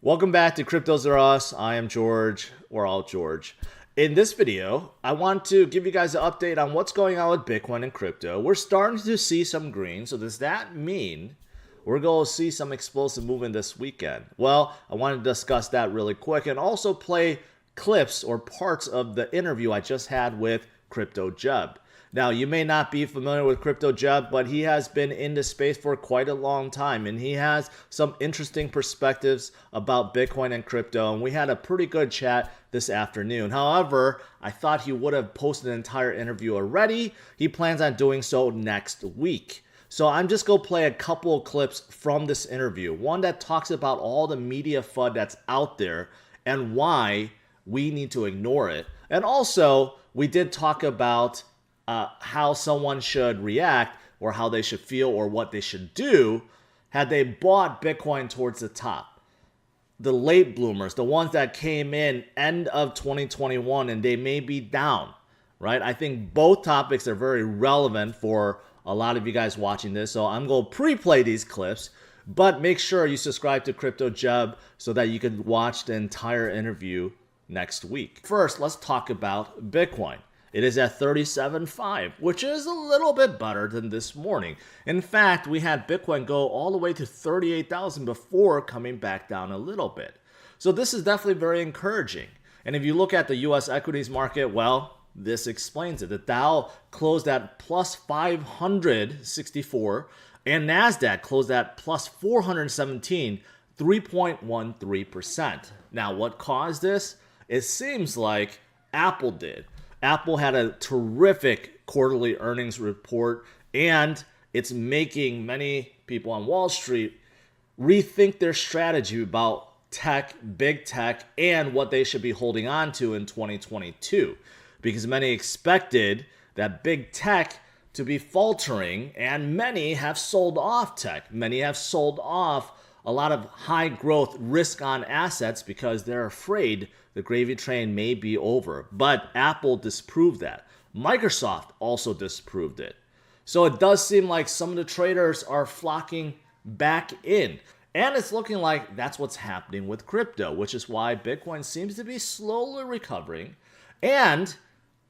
Welcome back to Cryptos Are Us. I am George, or all George. In this video, I want to give you guys an update on what's going on with Bitcoin and crypto. We're starting to see some green, so does that mean we're going to see some explosive movement this weekend? Well, I want to discuss that really quick and also play clips or parts of the interview I just had with Crypto Jebb. Now, you may not be familiar with Crypto Jebb, but he has been in this space for quite a long time, and he has some interesting perspectives about Bitcoin and crypto, and we had a pretty good chat this afternoon. However, I thought he would have posted an entire interview already. He plans on doing so next week. So I'm just going to play a couple of clips from this interview. One that talks about all the media FUD that's out there and why we need to ignore it. And also, we did talk about how someone should react or how they should feel or what they should do had they bought Bitcoin towards the top. The late bloomers, the ones that came in end of 2021 and they may be down, right? I think both topics are very relevant for a lot of you guys watching this. So I'm going to pre-play these clips, but make sure you subscribe to Crypto Jebb so that you can watch the entire interview next week. First, let's talk about Bitcoin. It is at 37.5, which is a little bit better than this morning. In fact, we had Bitcoin go all the way to 38,000 before coming back down a little bit. So this is definitely very encouraging. And if you look at the US equities market, well, this explains it. The Dow closed at plus 564 and NASDAQ closed at plus 417, 3.13%. Now, what caused this? It seems like Apple did. Apple had a terrific quarterly earnings report, and it's making many people on Wall Street rethink their strategy about tech, big tech, and what they should be holding on to in 2022. Because many expected that big tech to be faltering, and many have sold off tech. Many have sold off a lot of high growth risk on assets because they're afraid the gravy train may be over. But Apple disproved that. Microsoft also disproved it. So it does seem like some of the traders are flocking back in. And it's looking like that's what's happening with crypto, which is why Bitcoin seems to be slowly recovering. And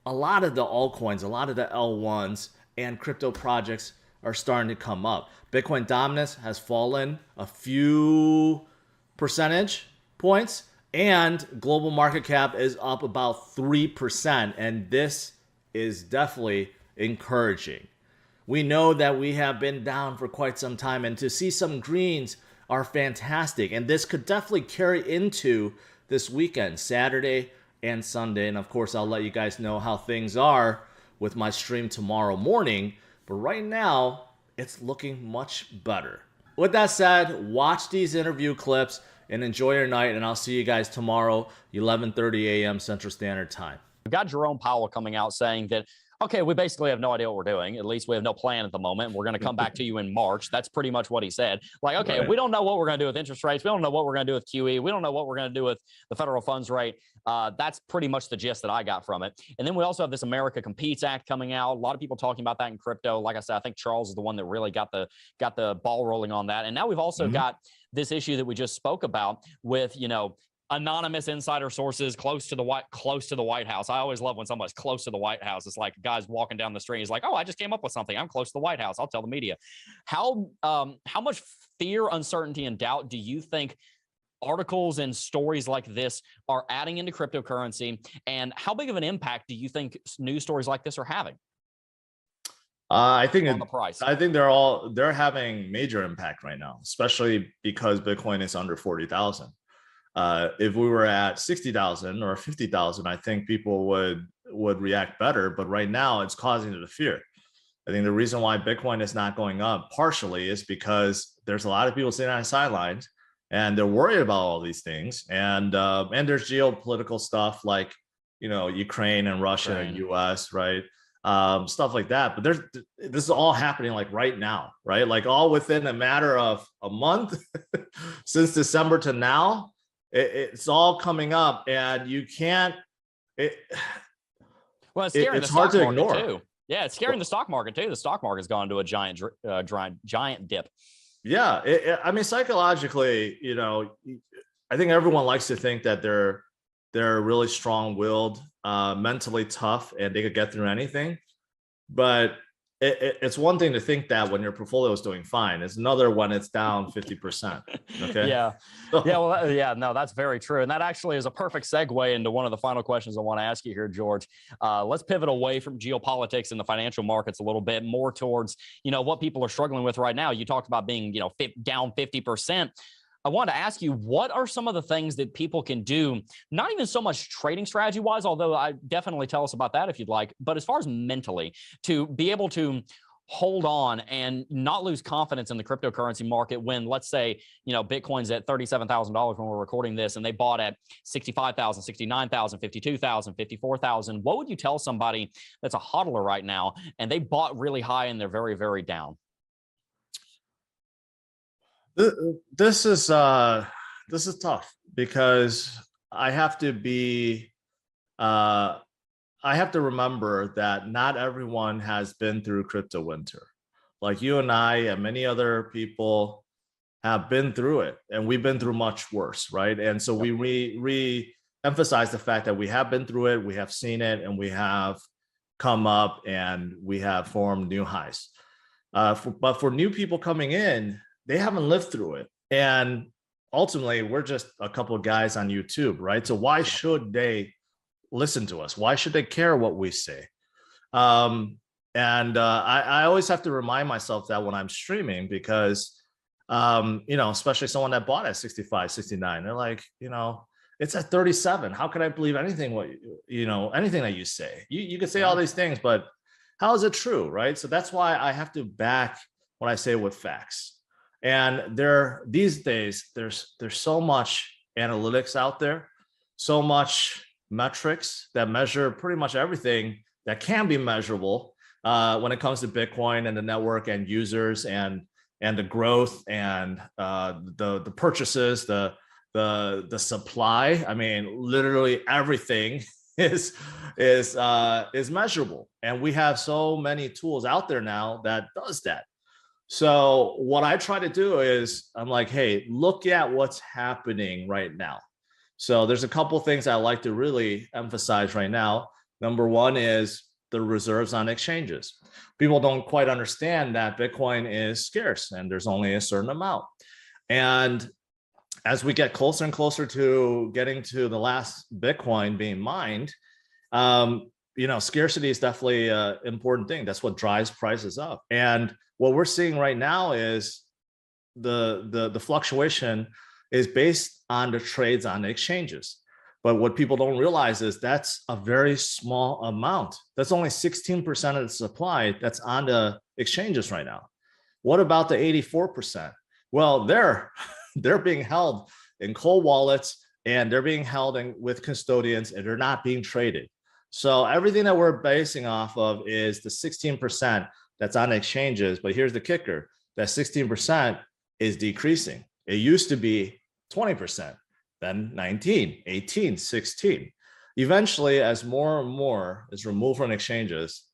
a lot of the altcoins, a lot of the L1s and crypto projects are starting to come up. Bitcoin dominance has fallen a few percentage points, and global market cap is up about 3%, and this is definitely encouraging. We know that we have been down for quite some time, and to see some greens are fantastic, and this could definitely carry into this weekend, Saturday and Sunday. And of course, I'll let you guys know how things are with my stream tomorrow morning, but right now it's looking much better. With that said, watch these interview clips and enjoy your night, and I'll see you guys tomorrow, 11:30 a.m. Central Standard Time. We've got Jerome Powell coming out saying that, okay, we basically have no idea what we're doing. At least we have no plan at the moment. We're going to come back to you in March. That's pretty much what he said. Like, okay, right. We don't know what we're going to do with interest rates. We don't know what we're going to do with QE. We don't know what we're going to do with the federal funds rate. That's pretty much the gist that I got from it. And then we also have this America Competes Act coming out. A lot of people talking about that in crypto. Like I said, I think Charles is the one that really got the ball rolling on that. And now we've also got this issue that we just spoke about with, anonymous insider sources close to the White House. I always love when somebody's close to the White House. It's like guys walking down the street. He's like, "Oh, I just came up with something. I'm close to the White House. I'll tell the media." How much fear, uncertainty, and doubt do you think articles and stories like this are adding into cryptocurrency? And how big of an impact do you think news stories like this are having? I think on the price. I think they're having major impact right now, especially because Bitcoin is under 40,000. If we were at 60,000 or 50,000, I think people would react better. But right now, it's causing the fear. I think the reason why Bitcoin is not going up partially is because there's a lot of people sitting on the sidelines and they're worried about all these things. And there's geopolitical stuff like Ukraine and Russia and US, right? Stuff like that. But this is all happening like right now, right? Like all within a matter of a month since December to now. It's all coming up, and you can't. Well, it's scaring it's hard to ignore. Too. Yeah, it's scaring the stock market too. The stock market's gone to a giant dip. Yeah, I mean, psychologically, I think everyone likes to think that they're really strong-willed, mentally tough, and they could get through anything. But it's one thing to think that when your portfolio is doing fine. It's another when it's down 50%. Okay. Yeah. Yeah. Well, yeah, no, that's very true. And that actually is a perfect segue into one of the final questions I want to ask you here, George. Let's pivot away from geopolitics and the financial markets a little bit more towards, what people are struggling with right now. You talked about being, down 50%. I wanted to ask you, what are some of the things that people can do, not even so much trading strategy wise, although I definitely tell us about that if you'd like, but as far as mentally, to be able to hold on and not lose confidence in the cryptocurrency market when, let's say, Bitcoin's at $37,000 when we're recording this and they bought at 65,000, 69,000, 52,000, 54,000. What would you tell somebody that's a hodler right now and they bought really high and they're very, very down? This is tough because I have to be I have to remember that not everyone has been through crypto winter. Like you and I and many other people have been through it, and we've been through much worse, right? And so we re-emphasize the fact that we have been through it, we have seen it, and we have come up and we have formed new highs. But for new people coming in, they haven't lived through it. And ultimately, we're just a couple of guys on YouTube, right? So why should they listen to us? Why should they care what we say? I always have to remind myself that when I'm streaming, because, especially someone that bought at 65, 69, they're like, it's at 37. How can I believe anything, anything that you say? You could say all these things, but how is it true, right? So that's why I have to back what I say with facts. And these days, there's so much analytics out there, so much metrics that measure pretty much everything that can be measurable when it comes to Bitcoin and the network and users and the growth and the purchases, the supply. I mean, literally everything is measurable, and we have so many tools out there now that does that. So what I try to do is I'm like, hey, look at what's happening right now. So there's a couple things I like to really emphasize right now. Number one is the reserves on exchanges. People don't quite understand that Bitcoin is scarce and there's only a certain amount. And as we get closer and closer to getting to the last Bitcoin being mined, scarcity is definitely an important thing. That's what drives prices up. And what we're seeing right now is the fluctuation is based on the trades on the exchanges. But what people don't realize is that's a very small amount. That's only 16% of the supply that's on the exchanges right now. What about the 84%? Well, they're being held in cold wallets, and they're being held with custodians, and they're not being traded. So everything that we're basing off of is the 16% that's on exchanges. But here's the kicker: that 16% is decreasing. It used to be 20%, then 19, 18, 16. Eventually, as more and more is removed from exchanges,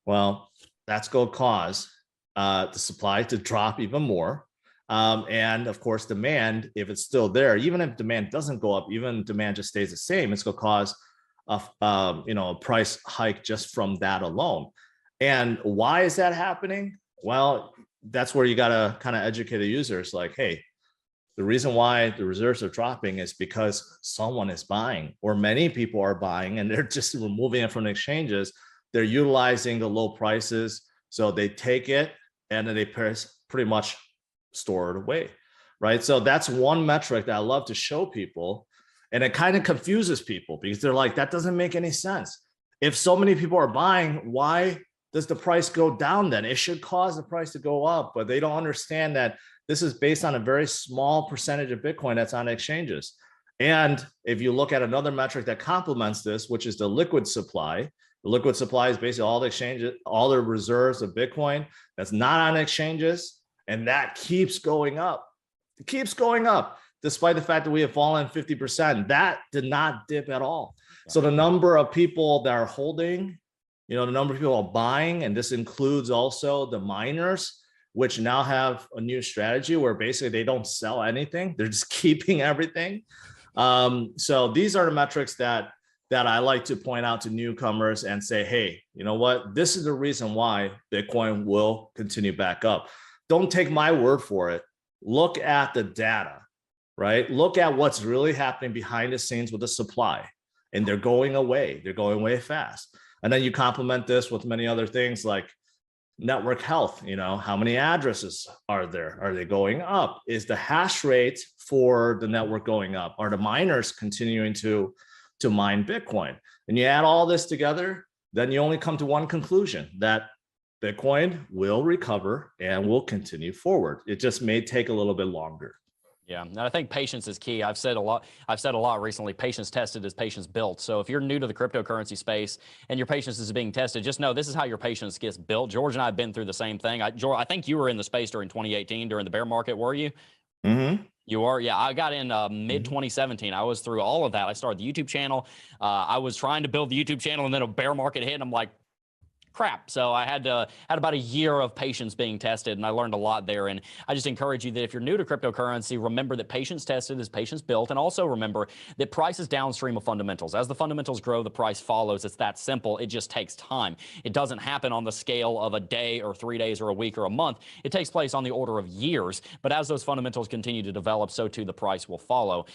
well, that's going to cause the supply to drop even more. And of course, demand, if it's still there, even if demand doesn't go up, even if demand just stays the same, it's going to cause a price hike just from that alone. And why is that happening? Well, that's where you got to kind of educate the users like, hey, the reason why the reserves are dropping is because someone is buying, or many people are buying, and they're just removing it from the exchanges. They're utilizing the low prices. So they take it and then they pretty much store it away, right? So that's one metric that I love to show people. And it kind of confuses people because they're like, that doesn't make any sense. If so many people are buying, why does the price go down then? It should cause the price to go up, but they don't understand that this is based on a very small percentage of Bitcoin that's on exchanges. And if you look at another metric that complements this, which is the liquid supply, the liquid supply is basically all the exchanges, all the reserves of Bitcoin that's not on exchanges, and that keeps going up. It keeps going up, despite the fact that we have fallen 50%. That did not dip at all. So the number of people that are holding, the number of people are buying, and this includes also the miners, which now have a new strategy where basically they don't sell anything. They're just keeping everything. So these are the metrics that I like to point out to newcomers and say, hey, you know what? This is the reason why Bitcoin will continue back up. Don't take my word for it. Look at the data, right? Look at what's really happening behind the scenes with the supply. And they're going away. They're going away fast. And then you complement this with many other things like network health. You know, how many addresses are there? Are they going up? Is the hash rate for the network going up? Are the miners continuing to mine Bitcoin? And you add all this together, then you only come to one conclusion, that Bitcoin will recover and will continue forward. It just may take a little bit longer. Yeah, and I think patience is key. I've said a lot recently, patience tested is patience built. So if you're new to the cryptocurrency space and your patience is being tested, just know this is how your patience gets built. George and I have been through the same thing. George, I think you were in the space during 2018 during the bear market, were you? Mm-hmm. You are? Yeah, I got in mid 2017. I was through all of that. I started the YouTube channel. I was trying to build the YouTube channel, and then a bear market hit, and I'm like, crap. So I had about a year of patience being tested, and I learned a lot there. And I just encourage you that if you're new to cryptocurrency, remember that patience tested is patience built. And also remember that price is downstream of fundamentals. As the fundamentals grow, the price follows. It's that simple. It just takes time. It doesn't happen on the scale of a day or 3 days or a week or a month. It takes place on the order of years. But as those fundamentals continue to develop, so too the price will follow.